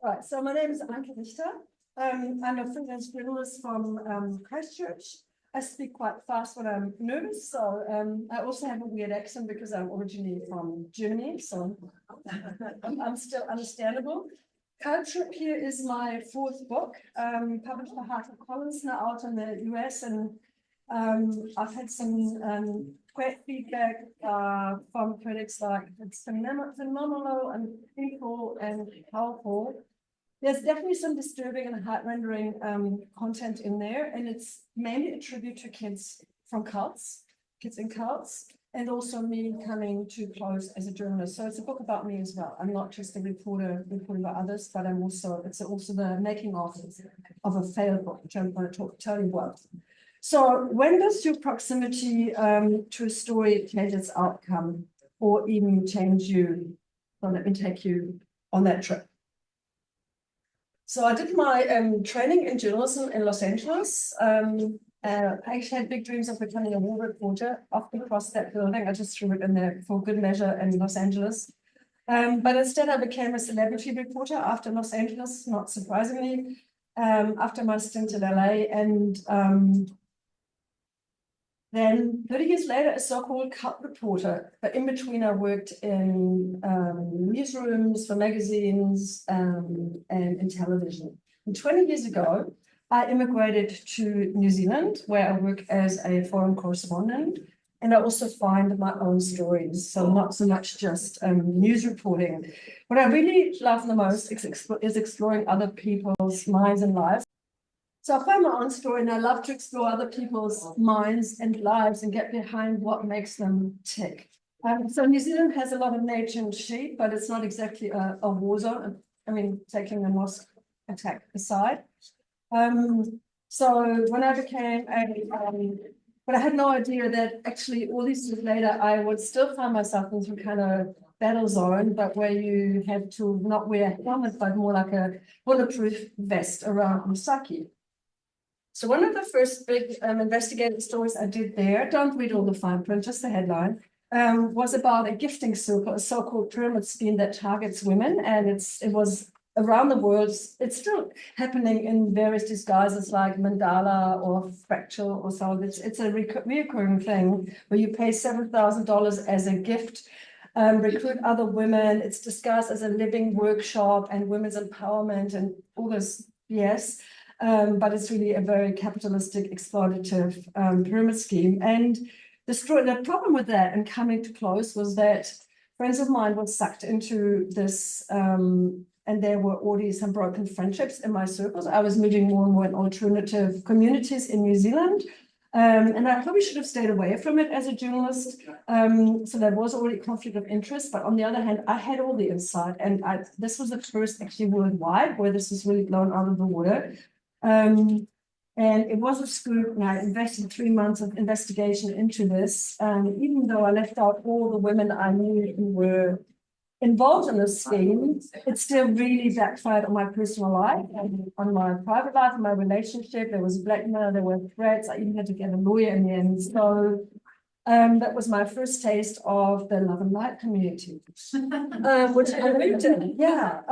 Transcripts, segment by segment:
Right, so my name is Anke Richter. I'm a freelance journalist from Christchurch. I speak quite fast when I'm nervous, so I also have a weird accent because I'm originally from Germany, so I'm still understandable. Culture here is my fourth book, published by HarperCollins, now out in the US, and I've had some great feedback from critics, like it's phenomenal and painful and powerful. There's definitely some disturbing and heart-rendering content in there, and it's mainly a tribute to kids from cults, kids in cults, and also me coming to close as a journalist. So it's a book about me as well. I'm not just a reporter reporting about others, but it's also the making of a failed book, which I'm going to tell you about. So when does your proximity to a story change its outcome, or even change you? So let me take you on that trip. So I did my training in journalism in Los Angeles. I actually had big dreams of becoming a war reporter. Often crossed that building. I just threw it in there for good measure in Los Angeles. But instead I became a celebrity reporter after Los Angeles, not surprisingly, after my stint in LA. And then 30 years later, a so-called cult reporter. But in between, I worked in newsrooms for magazines and in television. And 20 years ago, I immigrated to New Zealand, where I work as a foreign correspondent. And I also find my own stories, so not so much just news reporting. What I really love the most is exploring other people's minds and lives. So I find my own story, and I love to explore other people's minds and lives and get behind what makes them tick. So New Zealand has a lot of nature and sheep, but it's not exactly a war zone. I mean, taking the mosque attack aside. So when I became but I had no idea that actually all these years later, I would still find myself in some kind of battle zone, but where you have to not wear a helmet, but more like a bulletproof vest around your psyche. So one of the first big investigative stories I did there, don't read all the fine print, just the headline, was about a gifting circle, a so-called pyramid scheme that targets women. And it was around the world. It's still happening in various disguises like mandala or fractal or so. It's a recurring thing where you pay $7,000 as a gift, recruit other women. It's disguised as a living workshop and women's empowerment and all this BS. But it's really a very capitalistic, exploitative pyramid scheme. And the problem with that and coming to close was that friends of mine were sucked into this, and there were already some broken friendships in my circles. I was moving more and more in alternative communities in New Zealand. And I probably should have stayed away from it as a journalist. So there was already conflict of interest. But on the other hand, I had all the insight. And this was the first actually worldwide where this was really blown out of the water. And it was a scoop, and I invested 3 months of investigation into this. Even though I left out all the women I knew who were involved in this scheme, it still really backfired on my personal life, and on my private life, and my relationship. There was blackmail, there were threats. I even had to get a lawyer in the end. So that was my first taste of the love and light community, which I lived in. Yeah.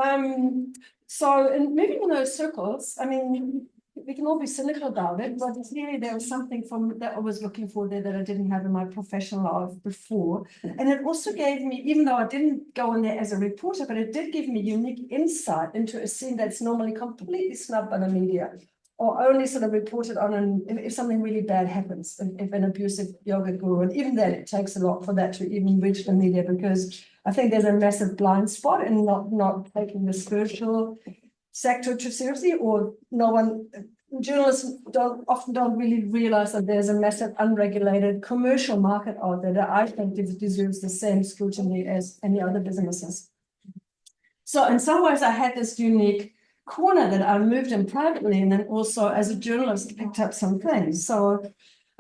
So in moving in those circles, I mean, we can all be cynical about it, but clearly there was something that I was looking for there that I didn't have in my professional life before. And it also gave me, even though I didn't go in there as a reporter, but it did give me unique insight into a scene that's normally completely snubbed by the media, or only sort of reported on if something really bad happens, if an abusive yoga guru. And even then, it takes a lot for that to even reach the media, because I think there's a massive blind spot in not taking the spiritual sector too seriously, or journalists often don't really realize that there's a massive unregulated commercial market out there that I think deserves the same scrutiny as any other businesses. So in some ways, I had this unique corner that I moved in privately, and then also as a journalist picked up some things. So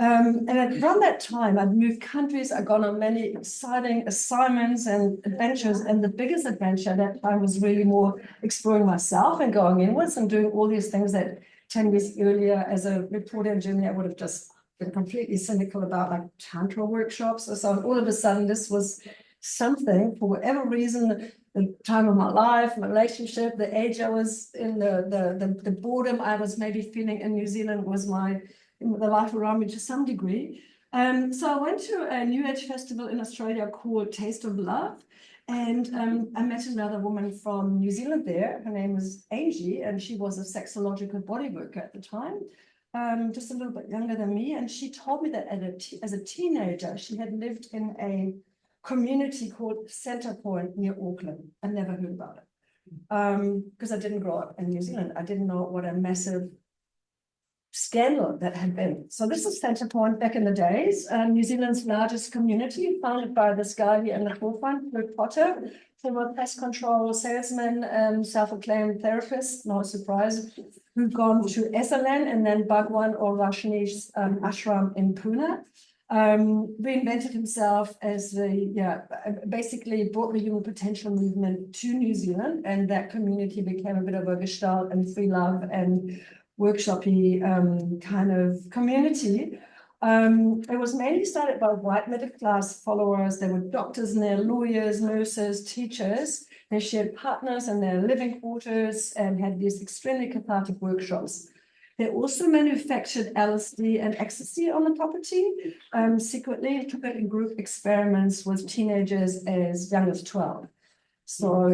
and around that time, I'd moved countries, I'd gone on many exciting assignments and adventures. And the biggest adventure at that time was really more exploring myself and going inwards and doing all these things that 10 years earlier, as a reporter in Germany, I would have just been completely cynical about, like Tantra workshops or so. And all of a sudden, this was something, for whatever reason, the time of my life, my relationship, the age I was in, the boredom I was maybe feeling in New Zealand was the life around me to some degree. So I went to a New Age festival in Australia called Taste of Love. And I met another woman from New Zealand there. Her name was Angie, and she was a sexological body worker at the time, just a little bit younger than me. And she told me that as a teenager, she had lived in a community called Centre Point near Auckland. I never heard about it because I didn't grow up in New Zealand. I didn't know what a massive scandal that had been. So this is Centre Point back in the days, New Zealand's largest community, founded by this guy here in the forefront, Luke Potter, former pest control salesman, self-acclaimed therapist, no surprise, who'd gone to Esalen and then Bhagwan or Rajneesh's ashram in Pune. Reinvented himself as basically brought the human potential movement to New Zealand, and that community became a bit of a gestalt and free love and workshopy kind of community. It was mainly started by white middle class followers. There were doctors in there, lawyers, nurses, teachers. They shared partners in their living quarters and had these extremely cathartic workshops. They also manufactured LSD and ecstasy on the property, secretly took it in group experiments with teenagers as young as 12. So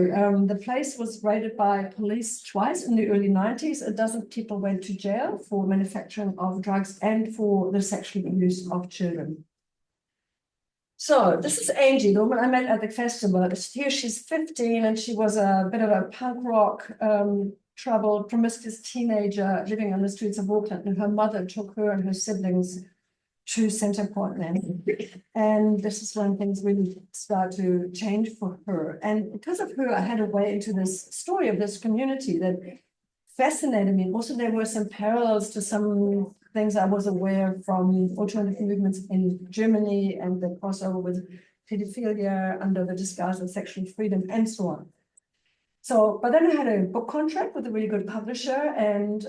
the place was raided by police twice in the early 90s. A dozen people went to jail for manufacturing of drugs and for the sexual abuse of children. So this is Angie, the woman I met at the festival. Here she's 15 and she was a bit of a punk rock, troubled, promiscuous teenager living on the streets of Auckland, and her mother took her and her siblings to Centre Point then. And this is when things really start to change for her. And because of her, I had a way into this story of this community that fascinated me. Also, there were some parallels to some things I was aware from alternative movements in Germany and the crossover with pedophilia under the disguise of sexual freedom and so on. So, but then I had a book contract with a really good publisher, and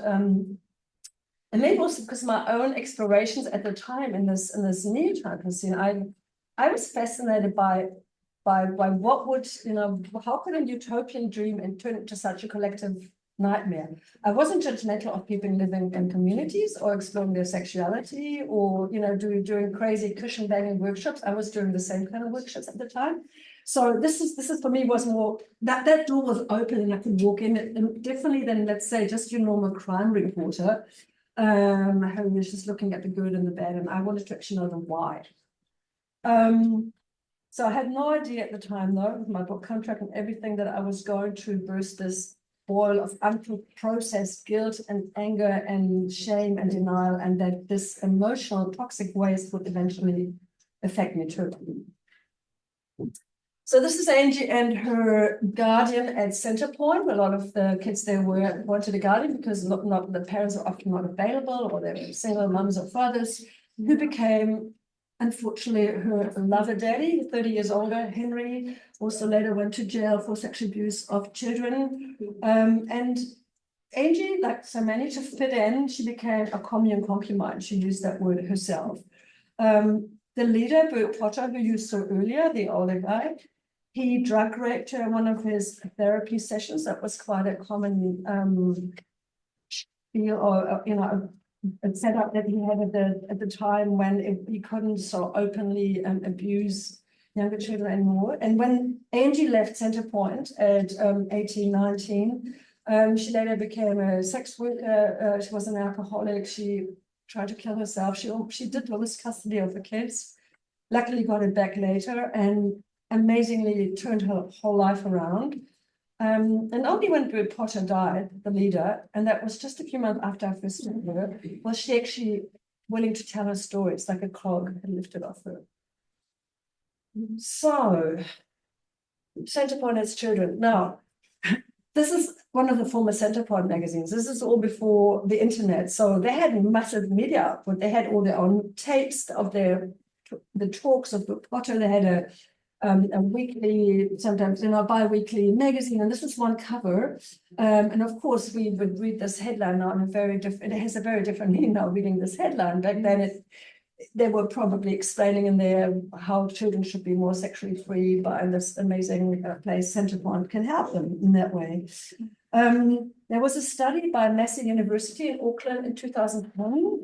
maybe also because my own explorations at the time in this neo-typing scene, I was fascinated by what would, how could a utopian dream and turn into such a collective nightmare? I wasn't judgmental of people living in communities or exploring their sexuality or, doing crazy cushion banging workshops. I was doing the same kind of workshops at the time. So this is for me was more that door was open and I could walk in, and differently than, let's say, just your normal crime reporter who was just looking at the good and the bad, and I wanted to actually know the why. So I had no idea at the time, though, with my book contract and everything, that I was going to burst this boil of unprocessed guilt and anger and shame and denial, and that this emotional toxic waste would eventually affect me too. So this is Angie and her guardian at Centre Point. A lot of the kids there wanted a guardian because not the parents are often not available, or they're single mums or fathers, who became, unfortunately, her lover daddy, 30 years older, Henry, also later went to jail for sexual abuse of children. And Angie, like so many, to fit in, she became a commune concubine. She used that word herself. The leader, Bert Potter, who you saw earlier, the older guy, he drug raped her in one of his therapy sessions. That was quite a common feel, or a setup that he had at the time when he couldn't so openly abuse younger children anymore. And when Angie left Centre Point at 18, 19, she later became a sex worker. She was an alcoholic. She tried to kill herself. She did lose custody of the kids. Luckily got it back later, and amazingly turned her whole life around. And only when Bert Potter died, the leader, and that was just a few months after I first met her, was she actually willing to tell her story. It's like a clog had lifted off her. So, Centre Point has children. Now, this is one of the former Centre Point magazines. This is all before the internet. So they had massive media output. They had all their own tapes of the talks of Bert Potter. They had a weekly, sometimes bi-weekly magazine, and this is one cover. And of course, we would read this headline now in a very different. It has a very different meaning now reading this headline. Back then, they were probably explaining in there how children should be more sexually free, but in this amazing place, Centrepoint can help them in that way. There was a study by Massey University in Auckland in 2001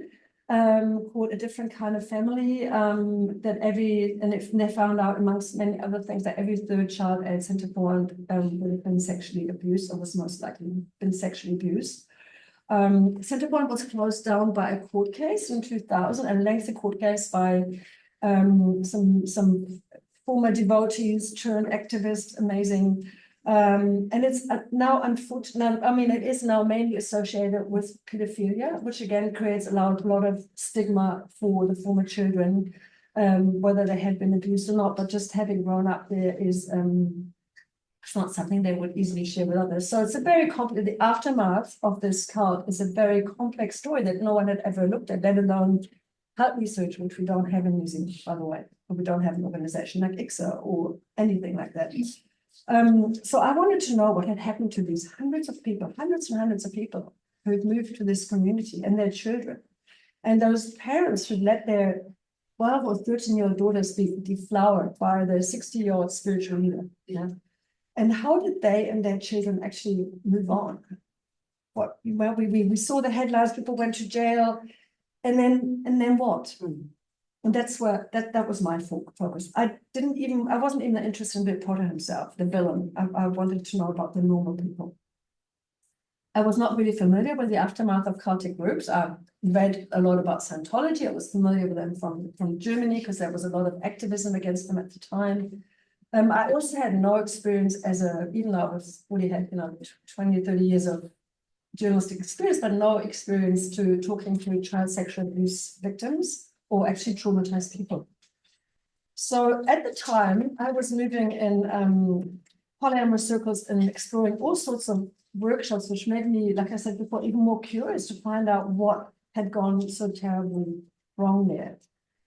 called A Different Kind of Family, and they found out, amongst many other things, that every third child at Centrepoint would have been sexually abused, or was most likely been sexually abused. Centrepoint was closed down by a court case in 2000, a lengthy court case by some former devotees turned activists, amazing. And it's now, unfortunately, I mean, it is now mainly associated with pedophilia, which again creates a lot of stigma for the former children, whether they had been abused or not, but just having grown up there is it's not something they would easily share with others. So it's a very complex, the aftermath of this cult is a very complex story that no one had ever looked at, let alone cult research, which we don't have in New Zealand, by the way, or we don't have an organization like ICSA or anything like that. So I wanted to know what had happened to these hundreds of people, hundreds and hundreds of people who had moved to this community and their children. And those parents who let their 12 or 13-year-old daughters be deflowered by the 60-year-old spiritual leader. Yeah. And how did they and their children actually move on? Well, we saw the headlines, people went to jail, and then what? And that's where that was my focus. I wasn't even interested in Bill Potter himself, the villain. I wanted to know about the normal people. I was not really familiar with the aftermath of cultic groups. I read a lot about Scientology. I was familiar with them from Germany because there was a lot of activism against them at the time. I also had no experience even though I was already had 20, 30 years of journalistic experience, but no experience to talking to child sexual abuse victims or actually traumatized people. So at the time, I was moving in polyamorous circles and exploring all sorts of workshops, which made me, like I said before, even more curious to find out what had gone so terribly wrong there.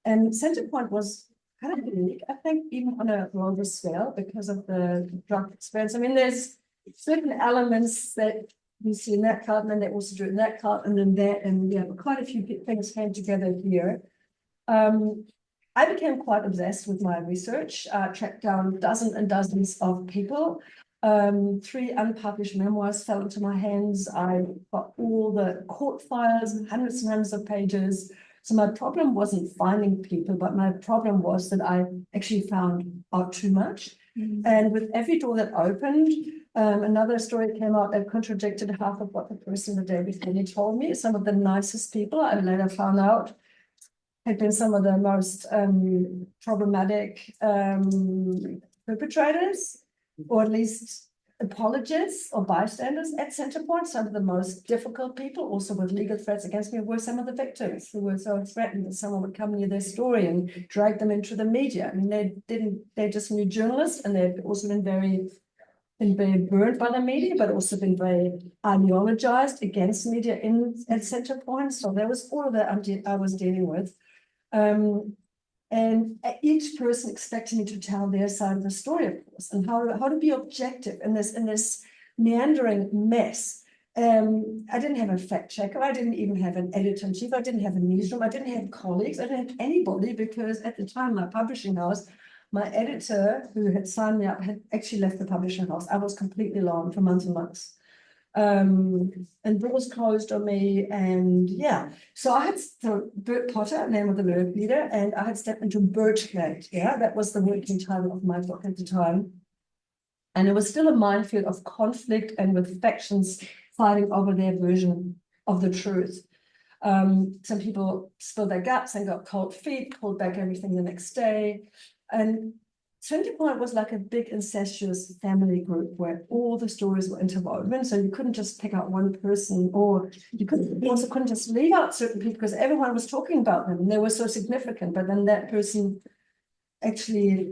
And Centrepoint was kind of unique, I think, even on a global scale because of the drug experience. I mean, there's certain elements that we see in that cult, and then they also do it in that cult, and then that, and yeah, quite a few things came together here. I became quite obsessed with my research, tracked down dozens and dozens of people. 3 unpublished memoirs fell into my hands. I got all the court files, hundreds and hundreds of pages. So my problem wasn't finding people, but my problem was that I actually found out too much. And with every door that opened, another story came out that contradicted half of what the person the day before me told me. Some of the nicest people I later found out had been some of the most problematic perpetrators, or at least apologists or bystanders at Centrepoint. Some of the most difficult people, also with legal threats against me, were some of the victims who were so threatened that someone would come near their story and drag them into the media. I mean, they just knew journalists, and they've also been very burned by the media, but also been very ideologized against media at Centrepoint. So there was all of that I was dealing with. And each person expected me to tell their side of the story, of course, and how to be objective in this meandering mess. I didn't have a fact checker. I didn't even have an editor-in-chief. I didn't have a newsroom. I didn't have colleagues. I didn't have anybody, because at the time, my publishing house, my editor, who had signed me up, had actually left the publishing house. I was completely alone for months and months. And doors closed on me, and yeah. So I had Bert Potter, name of the work leader, and I had stepped into Birchgate. Yeah, that was the working title of my book at the time. And it was still a minefield of conflict and with factions fighting over their version of the truth. Some people spilled their guts and got cold feet, pulled back everything the next day. And Centrepoint was like a big incestuous family group where all the stories were interwoven. So you couldn't just pick out one person, or you also couldn't just leave out certain people because everyone was talking about them and they were so significant. But then that person actually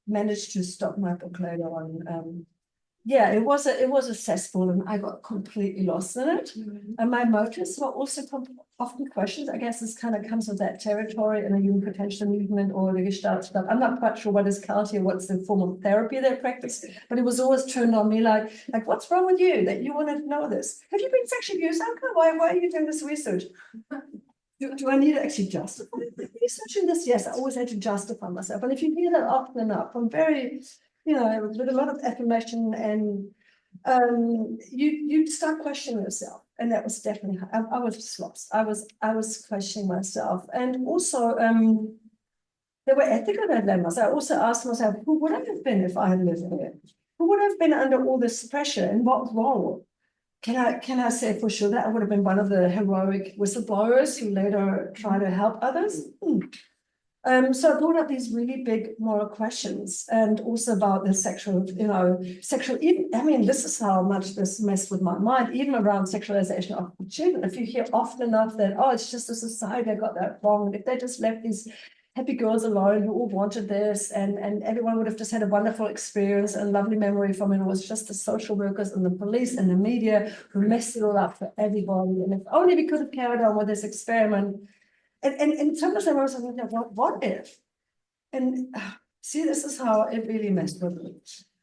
managed to stop my book later on. Yeah, it was a cesspool, and I got completely lost in it. And my motives were also often questioned. I guess this kind of comes with that territory in the human potential movement or the Gestalt stuff. I'm not quite sure what is cult here, what's the form of therapy they practice, but it was always turned on me like what's wrong with you that you want to know this? Have you been sexually abused, Anke? Why are you doing this research? do I need to actually justify researching this? Yes, I always had to justify myself. And if you hear that often enough, I'm very, with a lot of affirmation, and you start questioning yourself. And that was definitely, I was just lost. I was questioning myself. And also, there were ethical dilemmas. I also asked myself, who would I have been if I had lived there? Who would I have been under all this pressure, and what role? Can I say for sure that I would have been one of the heroic whistleblowers who later try to help others? So I brought up these really big moral questions, and also about the sexual, even, I mean, this is how much this messed with my mind, even around sexualization of children. If you hear often enough that, oh, it's just a society that got that wrong, and if they just left these happy girls alone who all wanted this, and everyone would have just had a wonderful experience and lovely memory from it. It was just the social workers and the police and the media who messed it all up for everybody. And if only we could have carried on with this experiment. And sometimes I was thinking, what if? And see, this is how it really messed with me.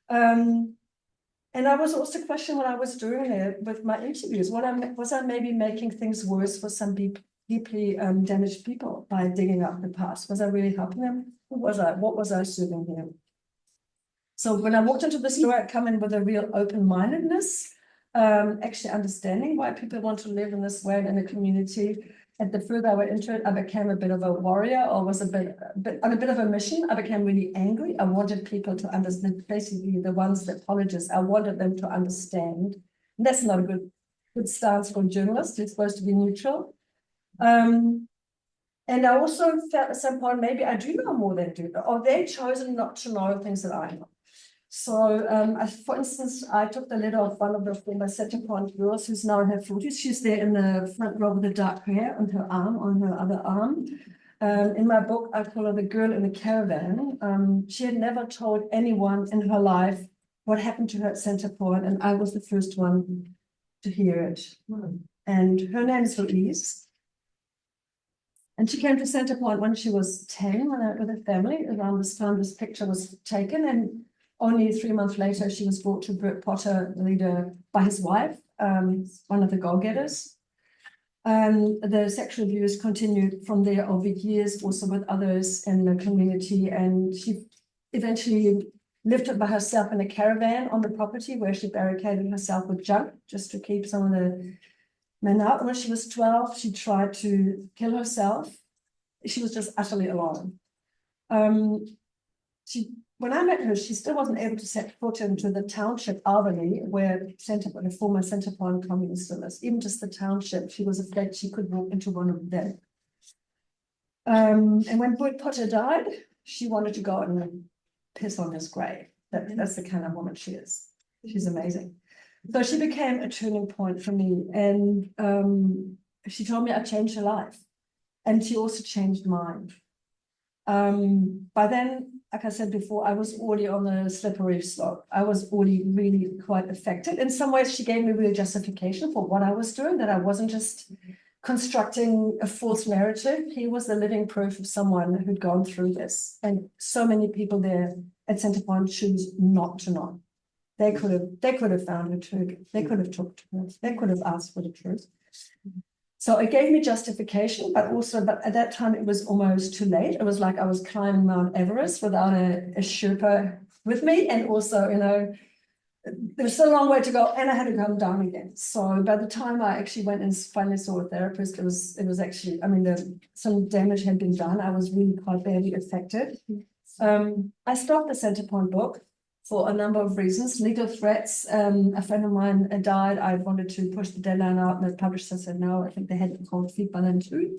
And I was also questioning what I was doing there with my interviews. Was I maybe making things worse for some deeply damaged people by digging up the past? Was I really helping them? Who was I? What was I serving here? So when I walked into the store, I come in with a real open-mindedness, actually understanding why people want to live in this way in a community. And the further I went into it, I became a bit of a warrior, or was on a bit of a mission. I became really angry. I wanted people to understand, basically the ones, the apologists, I wanted them to understand. And that's not a good stance for a journalist. You're supposed to be neutral. And I also felt at some point, maybe I do know more than do, or they've chosen not to know things that I know. So, for instance, I took the letter of one of the former Centerpoint girls who's now in her 40s. She's there in the front row with the dark hair on her arm, on her other arm. In my book, I call her the girl in the caravan. She had never told anyone in her life what happened to her at Centerpoint, and I was the first one to hear it. And her name is Louise. And she came to Centerpoint when she was 10, with her family. Around this time, this picture was taken, and only 3 months later, she was brought to Bert Potter, leader, by his wife, one of the go-getters. The sexual abuse continued from there over years, also with others in the community. And she eventually lived by herself in a caravan on the property where she barricaded herself with junk just to keep some of the men out. When she was 12, she tried to kill herself. She was just utterly alone. When I met her, she still wasn't able to set foot into the township Albany, where the former Centerpoint communist still is. Even just the township, she was afraid she could walk into one of them. And when Bert Potter died, she wanted to go and piss on his grave. That's the kind of woman she is. She's amazing. So she became a turning point for me. And she told me I changed her life. And she also changed mine. By then, like I said before, I was already on the slippery slope. I was already really quite affected. In some ways, she gave me real justification for what I was doing, that I wasn't just constructing a false narrative. He was the living proof of someone who'd gone through this. And so many people there at Centerpoint choose not to know. They could have found the truth. They could have talked to her. They could have asked for the truth. So it gave me justification, but at that time it was almost too late. It was like I was climbing Mount Everest without a Sherpa with me. And also, there's still a long way to go, and I had to come down again. So by the time I actually went and finally saw a therapist, it was actually, some damage had been done. I was really quite badly affected. I stopped the Centerpoint book for a number of reasons. Legal threats. A friend of mine died. I wanted to push the deadline out, and the publisher said no. I think they had cold feet by then too.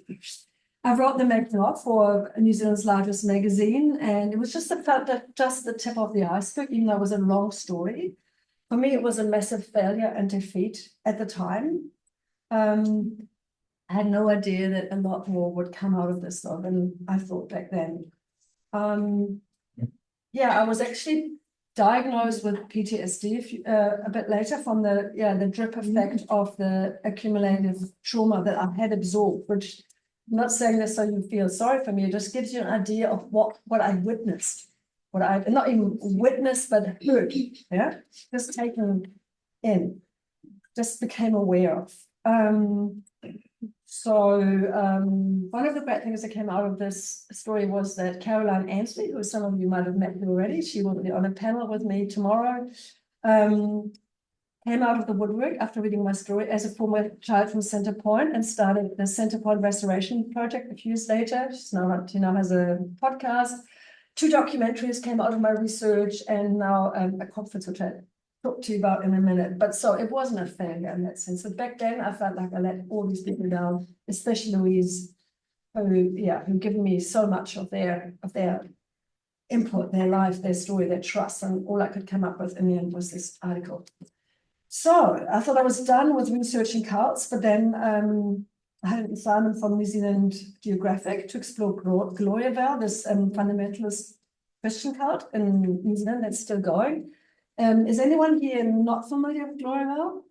I wrote the making-of for New Zealand's largest magazine, and it was just the tip of the iceberg, even though it was a long story. For me, it was a massive failure and defeat at the time. I had no idea that a lot more would come out of this though than I thought back then. I was actually diagnosed with PTSD a bit later from the drip effect of the accumulative trauma that I had absorbed, which I'm not saying this so you feel sorry for me, it just gives you an idea of what I witnessed, what I not even witnessed, but heard, just taken in, just became aware of. So one of the great things that came out of this story was that Caroline Ansley, who some of you might have met her already, she will be on a panel with me tomorrow, came out of the woodwork after reading my story as a former child from Center Point and started the Center Point Restoration Project a few years later. She now has a podcast. 2 documentaries came out of my research, and now a conference, which I talk to you about in a minute. But so it wasn't a failure in that sense. So back then I felt like I let all these people down, especially Louise, who've given me so much of their input, their life, their story, their trust, and all I could come up with in the end was this article. So I thought I was done with researching cults, but then I had an assignment from New Zealand Geographic to explore Gloriavale, this fundamentalist Christian cult in New Zealand that's still going. Is anyone here not familiar with Gloriavale?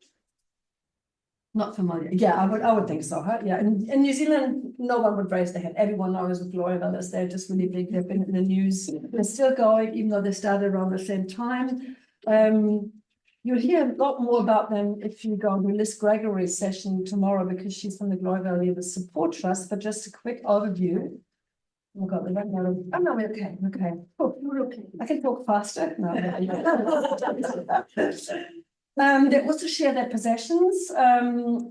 Not familiar. Yeah, I would think so. Huh? Yeah, in New Zealand, no one would raise their hand. Everyone knows what Gloriavale is. They're just really big. They've been in the news. They're still going, even though they started around the same time. You'll hear a lot more about them if you go to Liz Gregory's session tomorrow, because she's from the Gloriavale Leaders Support Trust. But just a quick overview. Oh God, the right now. Oh no, okay. Oh, we're okay. I can talk faster. No. They also share their possessions.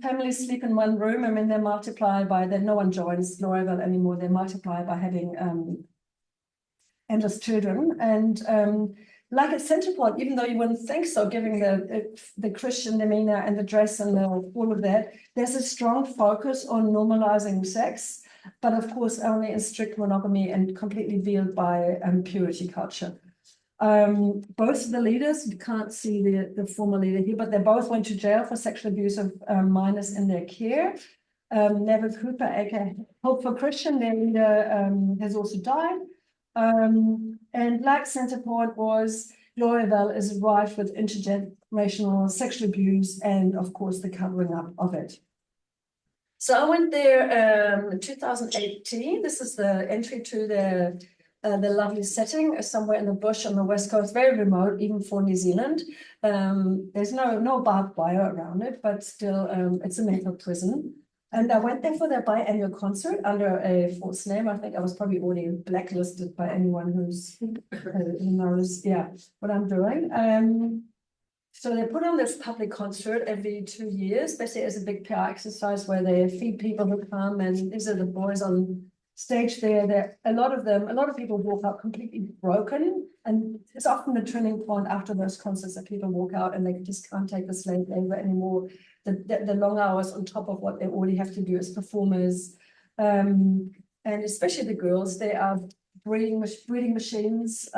Families sleep in one room. I mean, they multiply by that. No one joins Gloriavale anymore. They multiply by having endless children. And like at Center Point, even though you wouldn't think so, given the Christian demeanor and the dress and all of that, there's a strong focus on normalizing sex, but of course only in strict monogamy and completely veiled by purity culture. Both of the leaders, you can't see the former leader here, but they both went to jail for sexual abuse of minors in their care. Neville Cooper, aka Hope for Christian, their leader, has also died. And like Center Point was, Gloriavale is rife with intergenerational sexual abuse and, of course, the covering up of it. So I went there in 2018. This is the entry to the lovely setting, somewhere in the bush on the west coast, very remote, even for New Zealand. There's no barbed wire around it, but still, it's a mental prison. And I went there for their biannual concert under a false name. I think I was probably already blacklisted by anyone who knows, what I'm doing. So they put on this public concert every 2 years, basically as a big PR exercise where they feed people who come, and these are the boys on stage there. A lot of people walk out completely broken, and it's often the turning point after those concerts that people walk out and they just can't take the slave labor anymore. The long hours on top of what they already have to do as performers, and especially the girls, they are breeding machines,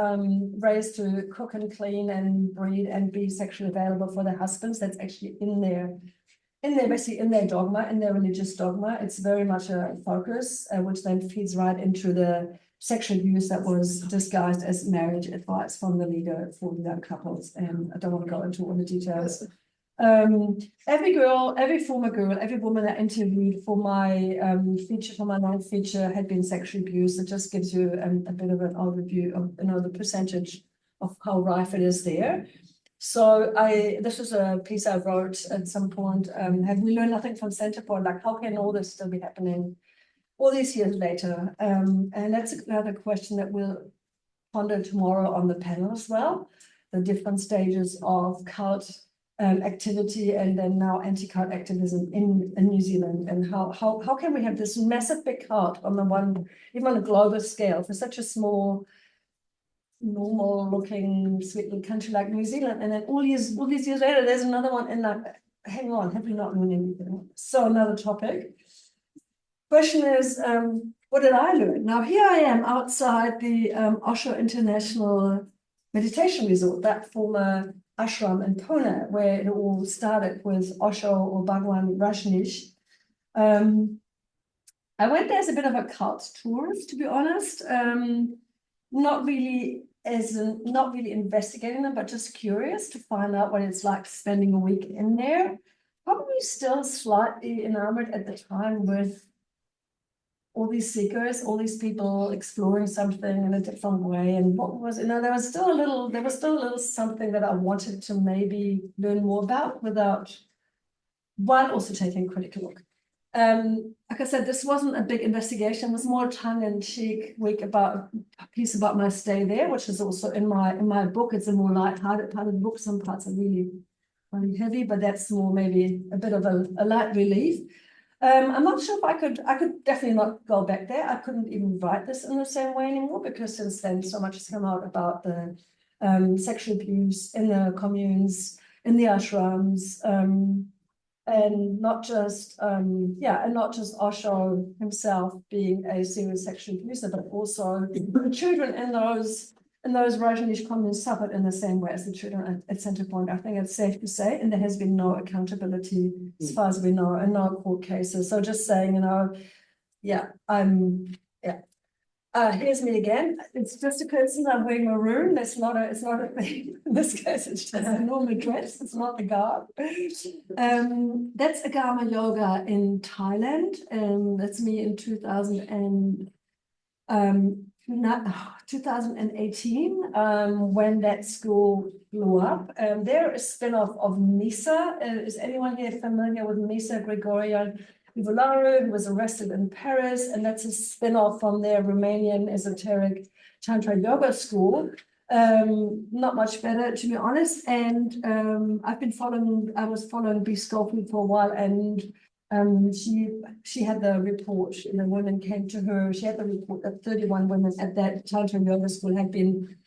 raised to cook and clean and breed and be sexually available for their husbands. That's actually in their dogma, in their religious dogma. It's very much a focus, which then feeds right into the sexual abuse that was disguised as marriage advice from the leader for the young couples. And I don't want to go into all the details. Every former girl, every woman I interviewed for my feature, for my long feature, had been sexually abused. It just gives you a bit of an overview of the percentage of how rife it is there. So this was a piece I wrote at some point. Have we learned nothing from Center Point? Like, how can all this still be happening all these years later? And that's another question that we'll ponder tomorrow on the panel as well. The different stages of cult activity and then now anti-cult activism in New Zealand, and how can we have this massive big cult on the one, even on a global scale, for such a small, normal looking, sweet little country like New Zealand, and then all these years later, there's another one, and like, hang on, have we not learned anything? So another topic. Question is, what did I learn? Now here I am outside the Osho International Meditation Resort, that former ashram in Pune, where it all started with Osho or Bhagwan Rajneesh. I went there as a bit of a cult tourist, to be honest. Not really investigating them, but just curious to find out what it's like spending a week in there. Probably still slightly enamored at the time with all these seekers, all these people exploring something in a different way. And what was, there was still a little something that I wanted to maybe learn more about while also taking a critical look. like I said, this wasn't a big investigation. It was more tongue-in-cheek week about a piece about my stay there, which is also in my book. It's a more light-hearted part of the book. Some parts are really heavy, but that's more maybe a bit of a light relief. I'm not sure if I could definitely not go back there. I couldn't even write this in the same way anymore, because since then so much has come out about the sexual abuse in the communes, in the ashrams, and not just and not just Osho himself being a serious sexual abuser, but also the children in those Rajneesh communes suffered in the same way as the children at Centrepoint. I think it's safe to say, and there has been no accountability as far as we know, and no court cases. So just saying, here's me again. It's just a person. I'm wearing maroon. It's not a thing. In this case, it's just a normal dress. It's not the garb. That's Agama Yoga in Thailand. That's me in 2018, when that school blew up. They're a spin-off of Misa. Is anyone here familiar with Misa Grigorian Volaru, who was arrested in Paris, and that's a spin-off from their Romanian esoteric Tantra yoga school. Not much better, to be honest. And I was following B. Schofield for a while, and she had the report, and the women came to her. She had the report that 31 women at that Tantra yoga school had been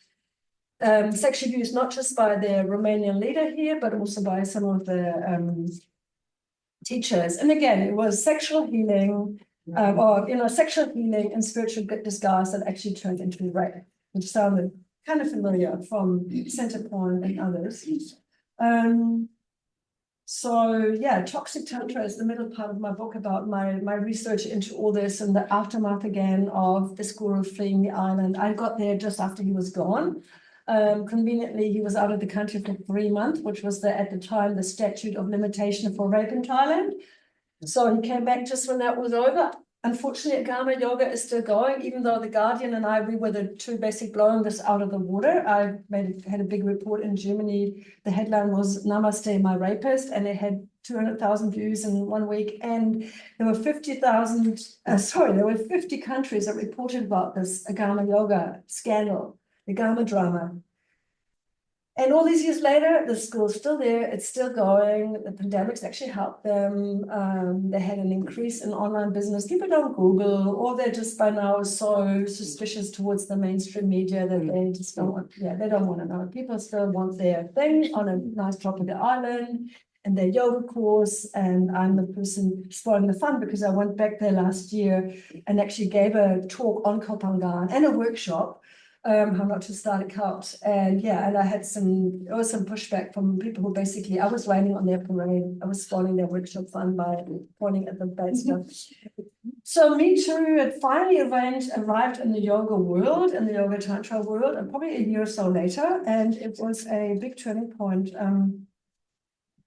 sexually abused, not just by their Romanian leader here, but also by some of the teachers. And again, it was sexual healing, sexual healing and spiritual disguise that actually turned into rape, which sounded kind of familiar from Centrepoint and others. Toxic Tantra is the middle part of my book, about my research into all this and the aftermath again of this guru fleeing the island. I got there just after he was gone. Conveniently, he was out of the country for 3 months, which was at the time the statute of limitation for rape in Thailand. So he came back just when that was over. Unfortunately, Agama Yoga is still going, even though The Guardian and we were the two basically blowing this out of the water. I had a big report in Germany. The headline was "Namaste, my rapist," and it had 200,000 views in 1 week. And there were 50 countries that reported about this Agama Yoga scandal, the Agama drama. And all these years later, the school's still there. It's still going. The pandemic's actually helped them. They had an increase in online business. People don't Google, or they're just by now so suspicious towards the mainstream media that they just don't want. Yeah, they don't want to know. People still want their thing on a nice tropical island and their yoga course. And I'm the person spoiling the fun, because I went back there last year and actually gave a talk on Kopangan and a workshop. How not to start a cult. And I had some pushback from people who basically, I was raining on their parade. I was spoiling their workshop fun by pointing at the bad stuff. So Me Too had finally arrived in the yoga world, in the yoga tantra world, and probably a year or so later. And it was a big turning point,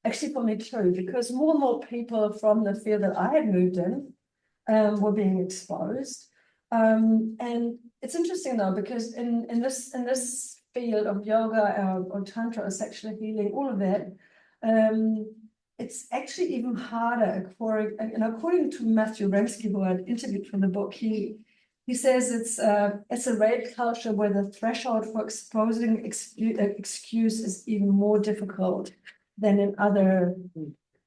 actually for me too, because more and more people from the field that I had moved in were being exposed. And it's interesting though, because in this field of yoga or tantra or sexual healing, all of that, it's actually even harder. According to Matthew Remsky, who I interviewed for the book, he says it's a rape culture where the threshold for exposing excuse is even more difficult than in other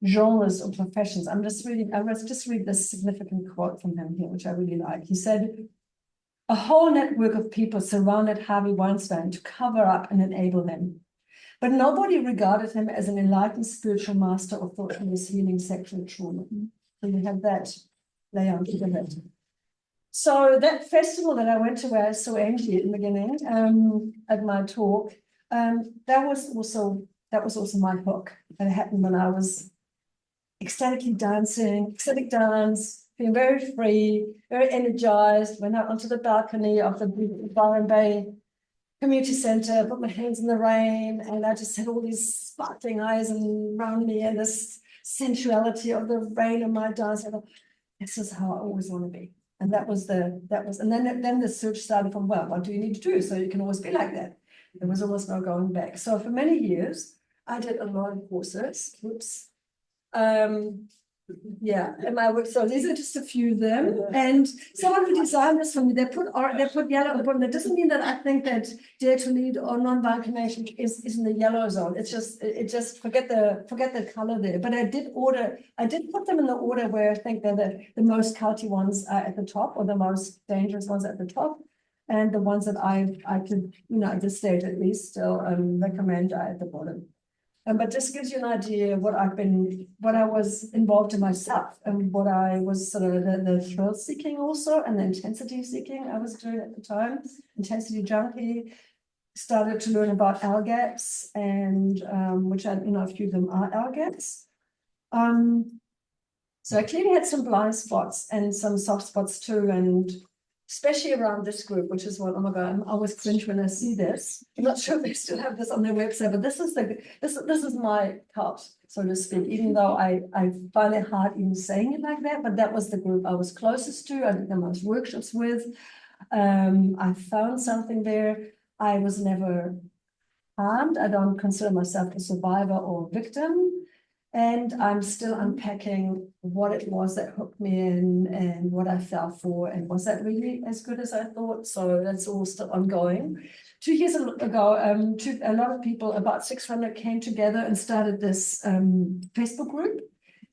genres or professions. I was just read this significant quote from him here, which I really like. He said, "A whole network of people surrounded Harvey Weinstein to cover up and enable him. But nobody regarded him as an enlightened spiritual master or thought he was healing sexual trauma." So you have that layer onto it. So that festival that I went to, where I saw Anke in the beginning, at my talk, that was also my hook. It happened when I was ecstatic dance, feeling very free, very energized. Went out onto the balcony of the Byron Bay Community Center, put my hands in the rain, and I just had all these sparkling eyes around me and this sensuality of the rain and my dance. I thought, this is how I always want to be. And and then the search started from, well, what do you need to do so you can always be like that? There was almost no going back. So for many years, I did a lot of courses. Yeah, in my work. So these are just a few of them. And someone who designed this for me, they put yellow on the bottom. That doesn't mean that I think that Dare to Lead or non-violent cremation is in the yellow zone. It's just forget the color there. But I did put them in the order where I think they're the most culty ones are at the top, or the most dangerous ones at the top. And the ones that I could, at this stage at least, still recommend are at the bottom. But this gives you an idea what I was involved in myself, and what I was sort of the thrill seeking also, and the intensity seeking I was doing at the time. Intensity junkie. Started to learn about LGAPs, and which a few of them are LGAPs. So I clearly had some blind spots and some soft spots too, and especially around this group, which is what, oh my God, I'm always cringe when I see this. I'm not sure if they still have this on their website, but this is my cult, so to speak, even though I find it hard even saying it like that, but that was the group I was closest to. I did the most workshops with. I found something there. I was never harmed. I don't consider myself a survivor or victim. And I'm still unpacking what it was that hooked me in and what I fell for, and was that really as good as I thought? So that's all still ongoing. 2 years ago, a lot of people, about 600, came together and started this Facebook group.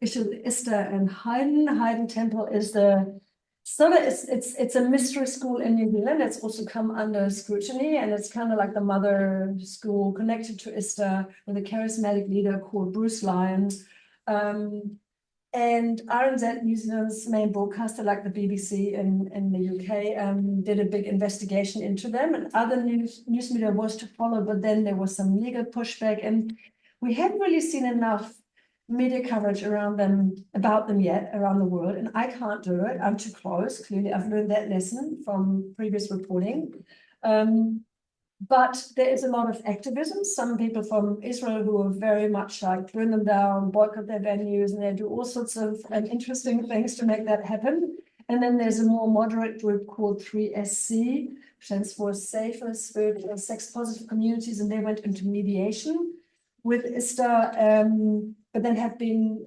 It's ICSA and Haydn. Haydn Temple is it's a mystery school in New Zealand. It's also come under scrutiny, and it's kind of like the mother school connected to ICSA with a charismatic leader called Bruce Lyons. And RNZ, New Zealand's main broadcaster, like the BBC in the UK, did a big investigation into them, and other news media was to follow, but then there was some legal pushback, and we haven't really seen enough media coverage about them yet around the world, and I can't do it. I'm too close. Clearly, I've learned that lesson from previous reporting. But there is a lot of activism. Some people from Israel who are very much like burn them down, boycott their venues, and they do all sorts of interesting things to make that happen. And then there's a more moderate group called 3SC, which stands for Safer, Spiritual, Sex Positive Communities, and they went into mediation with ISTA, but then have been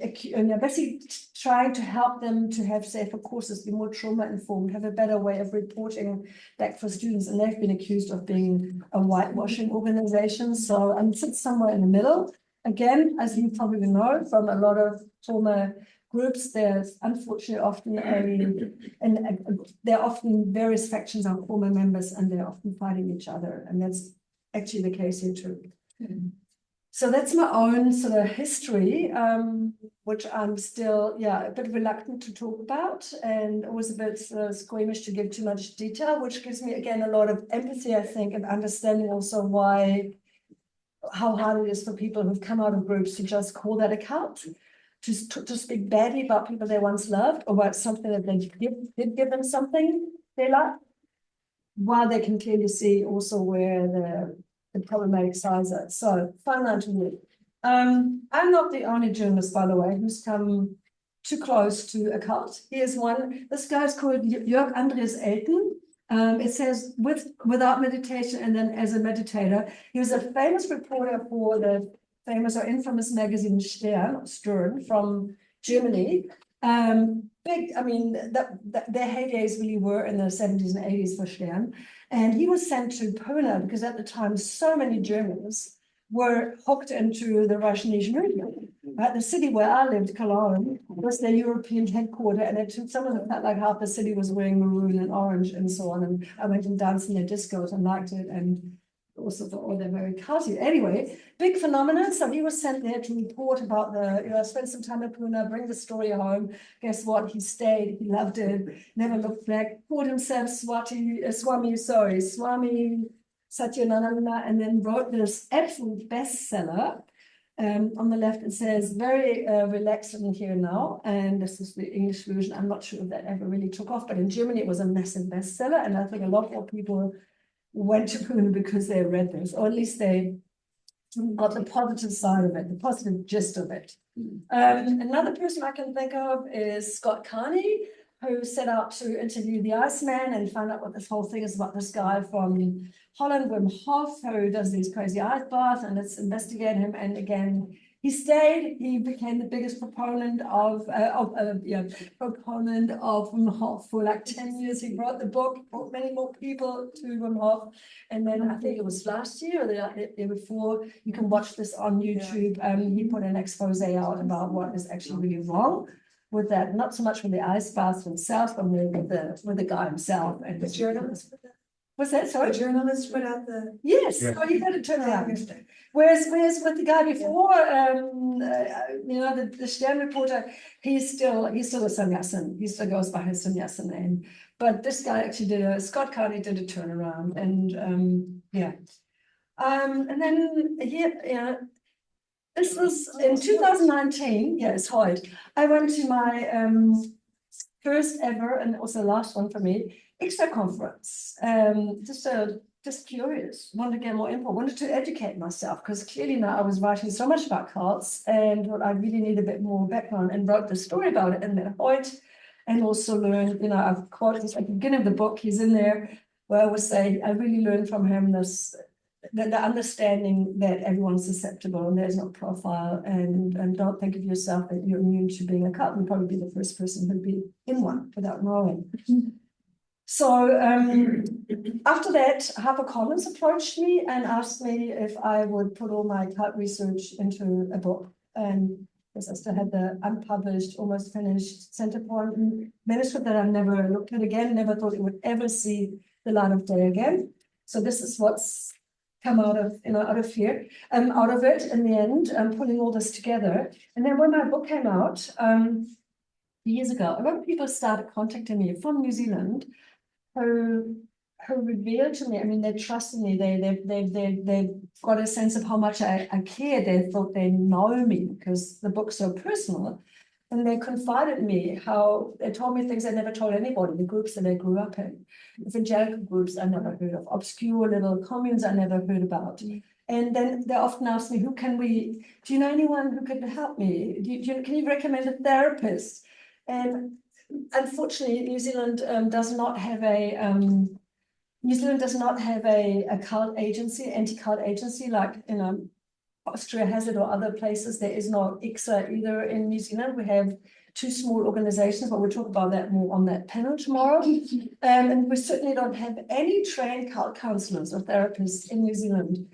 basically trying to help them to have safer courses, be more trauma informed, have a better way of reporting back for students. And they've been accused of being a whitewashing organization. So I'm sit somewhere in the middle. Again, as you probably know from a lot of trauma groups, there's unfortunately often there are often various factions of former members, and they're often fighting each other. And that's actually the case here too. So that's my own sort of history, which I'm still, a bit reluctant to talk about, and always a bit squeamish to give too much detail, which gives me, again, a lot of empathy, I think, and understanding also how hard it is for people who've come out of groups to just call that a cult, to speak badly about people they once loved, or about something that they did give them something they loved, while they can clearly see also where the problematic sides are. So, fundamentally, I'm not the only journalist, by the way, who's come too close to a cult. Here's one. This guy's called Jörg Andreas Elten. It says without meditation and then as a meditator. He was a famous reporter for the famous or infamous magazine Stern from Germany. Big, I mean, their heydays really were in the 70s and 80s for Stern. And he was sent to Poland because at the time, so many Germans were hooked into the Russianese movement. The city where I lived, Cologne, was their European headquarters, and it took some of them felt like half the city was wearing maroon and orange and so on. And I went and danced in their discos and liked it, and also thought, oh, they're very culty. Anyway, big phenomenon. So he was sent there to report about spend some time in Pune, bring the story home. Guess what? He stayed. He loved it. Never looked back. Called himself Swami Satyananda, and then wrote this absolute bestseller. On the left, it says, very relaxed in here now. And this is the English version. I'm not sure if that ever really took off, but in Germany, it was a massive bestseller. And I think a lot more people went to Pune because they read this, or at least they got the positive side of it, the positive gist of it. Another person I can think of is Scott Carney, who set out to interview the Iceman and find out what this whole thing is about this guy from Holland, Wim Hof, who does these crazy ice baths, and let's investigate him. And again, he stayed. He became the biggest proponent of Wim Hof for like 10 years. He wrote the book, brought many more people to Wim Hof. And then I think it was last year or the year before, you can watch this on YouTube. He put an expose out about what is actually really wrong with that, not so much with the ice baths themselves, but with the guy himself. And The journalist put that. was that sorry? The journalist put out the. Yes, Yeah. oh, he had a turnaround. Whereas with the guy before, the Stern reporter, he's still a sannyasin. He still goes by his sannyasin name. But this guy actually Scott Carney did a turnaround, and yeah. And then this was in 2019. Yeah, it's hard. I went to my first ever and also last one for me ICSA conference. Just curious, wanted to get more info, wanted to educate myself because clearly now I was writing so much about cults and what I really need a bit more background and wrote the story about it and then Hoyt and also learned, I've quoted this at the beginning of the book, he's in there where I would say I really learned from him the understanding that everyone's susceptible and there's no profile and don't think of yourself that you're immune to being a cult. You'd probably be the first person who'd be in one without knowing. So after that, HarperCollins approached me and asked me if I would put all my cult research into a book. And because I still had the unpublished, almost finished Centerpoint manuscript that I never looked at again, never thought it would ever see the light of day again. So this is what's come out of here, out of it in the end, pulling all this together. And then when my book came out years ago, a lot of people started contacting me from New Zealand who revealed to me, I mean, they trusted me, they've got a sense of how much I care, they thought they know me because the book's so personal. And they confided in me how they told me things I never told anybody, the groups that I grew up in, evangelical groups I never heard of, obscure little communes I never heard about. And then they often ask me, do you know anyone who could help me? Can you recommend a therapist? And unfortunately, New Zealand does not have a cult agency, anti-cult agency like Austria has it or other places. There is no ICSA either in New Zealand. We have two small organizations, but we'll talk about that more on that panel tomorrow. And we certainly don't have any trained cult counselors or therapists in New Zealand.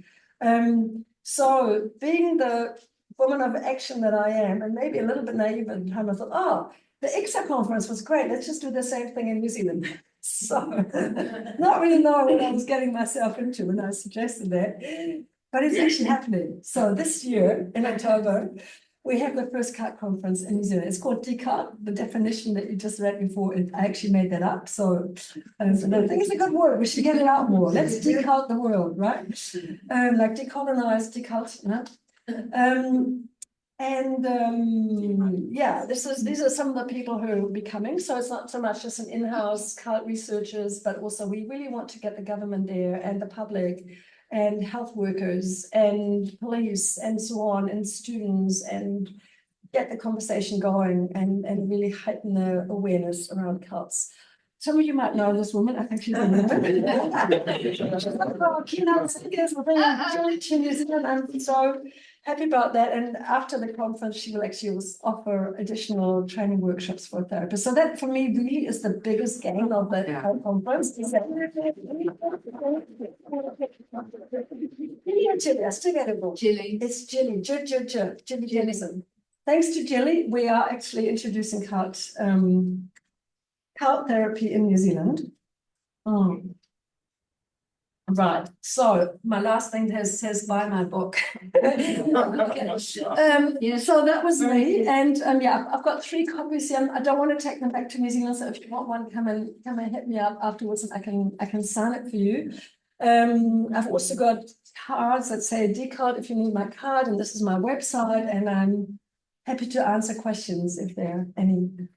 So being the woman of action that I am, and maybe a little bit naive at the time, I thought, the ICSA conference was great. Let's just do the same thing in New Zealand. So not really knowing what I was getting myself into when I suggested that. But it's actually happening. So this year in October, we have the first cult conference in New Zealand. It's called decult. The definition that you just read before, I actually made that up. So I think it's a good word. We should get it out more. Let's decult the world, right? Like decolonize, decult. These are some of the people who will be coming. So it's not so much just an in-house cult researchers, but also we really want to get the government there and the public and health workers and police and so on and students and get the conversation going and really heighten the awareness around cults. Some of you might know this woman. I think she's a woman. I'm so happy about that. And after the conference, she will actually offer additional training workshops for therapists. So that for me really is the biggest gain of that conference. Jilly. It's Jilly. Jilly Jellison. Thanks to Jilly, we are actually introducing cult therapy in New Zealand. Right. So my last thing says buy my book. So that was me, and I've got 3 copies here. I don't want to take them back to New Zealand. So if you want one, come and hit me up afterwards, and I can sign it for you. I've also got cards that say decult if you need my card, and this is my website, and I'm happy to answer questions if there are any.